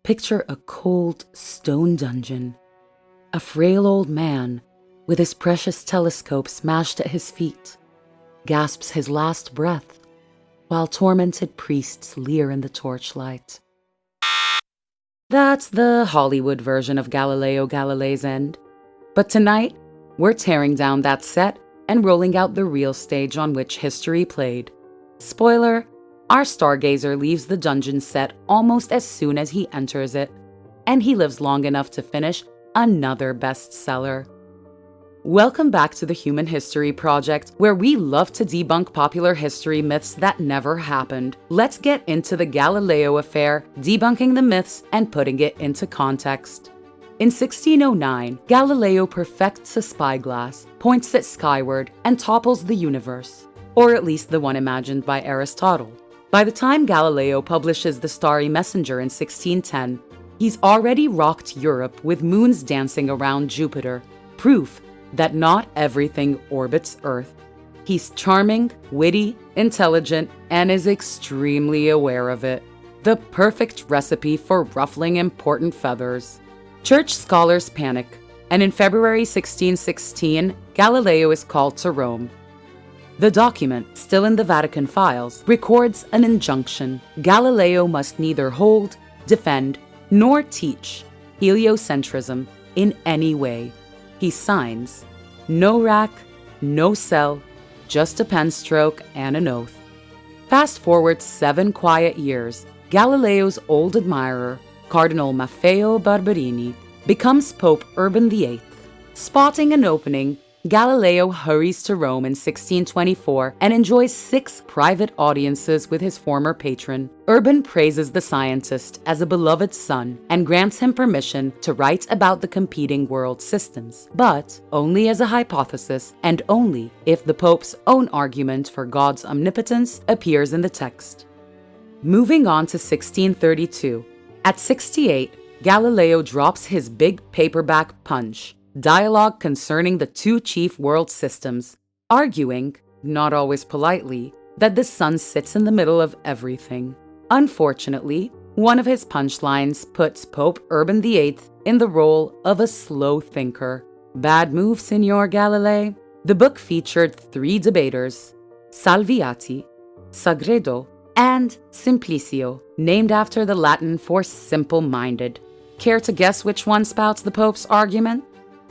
Picture a cold stone dungeon. A frail old man, with his precious telescope smashed at his feet, gasps his last breath, while tormented priests leer in the torchlight. That's the Hollywood version of Galileo Galilei's end. But tonight, we're tearing down that set and rolling out the real stage on which history played. Spoiler, our stargazer leaves the dungeon set almost as soon as he enters it, and he lives long enough to finish another bestseller. Welcome back to the Human History Project, where we love to debunk popular history myths that never happened. Let's get into the Galileo Affair, debunking the myths and putting it into context. In 1609, Galileo perfects a spyglass, points it skyward, and topples the universe, or at least the one imagined by Aristotle. By the time Galileo publishes The Starry Messenger in 1610, he's already rocked Europe with moons dancing around Jupiter, proof that not everything orbits Earth. He's charming, witty, intelligent, and is extremely aware of it. The perfect recipe for ruffling important feathers. Church scholars panic, and in February 1616, Galileo is called to Rome. The document, still in the Vatican files, records an injunction. Galileo must neither hold, defend, nor teach heliocentrism in any way. He signs, no rack, no cell, just a pen stroke and an oath. Fast forward 7 quiet years, Galileo's old admirer, Cardinal Maffeo Barberini, becomes Pope Urban VIII. Spotting an opening, Galileo hurries to Rome in 1624 and enjoys 6 private audiences with his former patron. Urban praises the scientist as a beloved son and grants him permission to write about the competing world systems, but only as a hypothesis and only if the Pope's own argument for God's omnipotence appears in the text. Moving on to 1632, at 68, Galileo drops his big paperback Punch, dialogue concerning the 2 chief world systems, arguing, not always politely, that the sun sits in the middle of everything. Unfortunately, one of his punchlines puts Pope Urban VIII in the role of a slow thinker. Bad move, Signor Galilei. The book featured 3 debaters, Salviati, Sagredo, and Simplicio, named after the Latin for simple-minded. Care to guess which one spouts the Pope's argument?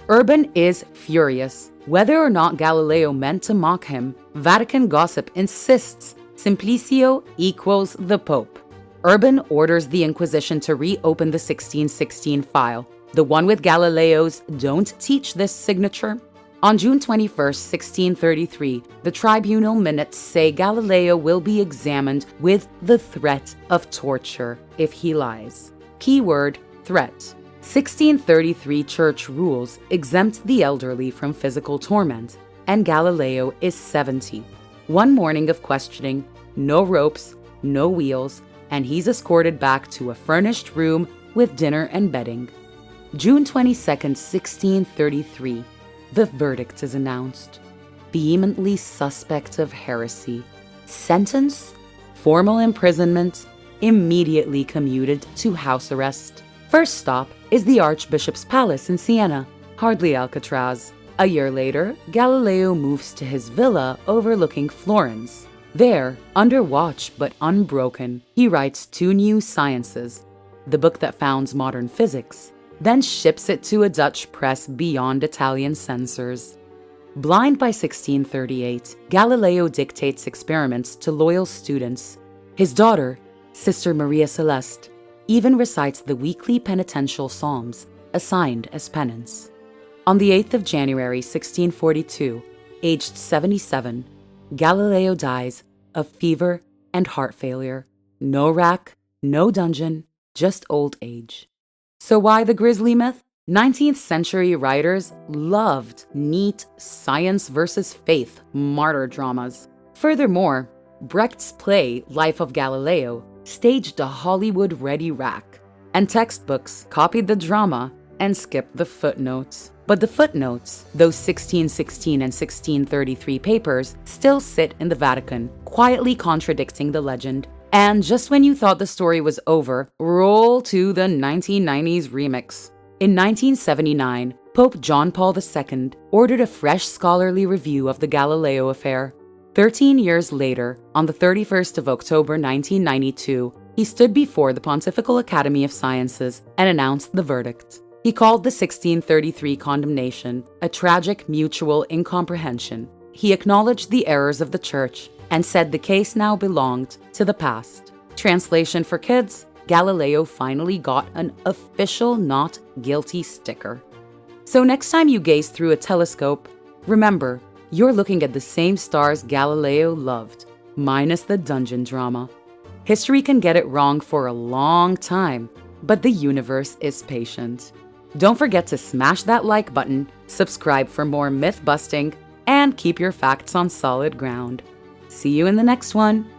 Urban is furious. Whether or not Galileo meant to mock him, Vatican gossip insists Simplicio equals the Pope. Urban orders the Inquisition to reopen the 1616 file, the one with Galileo's "Don't teach this" signature. On June 21, 1633, the tribunal minutes say Galileo will be examined with the threat of torture if he lies. Keyword, threat. 1633 church rules exempt the elderly from physical torment, and Galileo is 70. One morning of questioning, no ropes, no wheels, and he's escorted back to a furnished room with dinner and bedding. June 22, 1633, the verdict is announced. Vehemently suspect of heresy. Sentence? Formal imprisonment, immediately commuted to house arrest. First stop is the Archbishop's Palace in Siena, hardly Alcatraz. A year later, Galileo moves to his villa overlooking Florence. There, under watch but unbroken, he writes 2 new sciences, the book that founds modern physics, then ships it to a Dutch press beyond Italian censors. Blind by 1638, Galileo dictates experiments to loyal students. His daughter, Sister Maria Celeste, even recites the weekly penitential psalms assigned as penance. On the 8th of January, 1642, aged 77, Galileo dies of fever and heart failure. No rack, no dungeon, just old age. So why the grisly myth? 19th century writers loved neat science versus faith martyr dramas. Furthermore, Brecht's play Life of Galileo staged a Hollywood-ready rack, and textbooks copied the drama and skipped the footnotes. But the footnotes, those 1616 and 1633 papers, still sit in the Vatican, quietly contradicting the legend And just when you thought the story was over, roll to the 1990s remix. In 1979, Pope John Paul II ordered a fresh scholarly review of the Galileo Affair. 13 years later, on the 31st of October 1992, he stood before the Pontifical Academy of Sciences and announced the verdict. He called the 1633 condemnation a tragic mutual incomprehension. He acknowledged the errors of the Church and said the case now belonged to the past. Translation for kids: Galileo finally got an official not guilty sticker. So next time you gaze through a telescope, remember, you're looking at the same stars Galileo loved, minus the dungeon drama. History can get it wrong for a long time, but the universe is patient. Don't forget to smash that like button, subscribe for more myth busting, and keep your facts on solid ground. See you in the next one.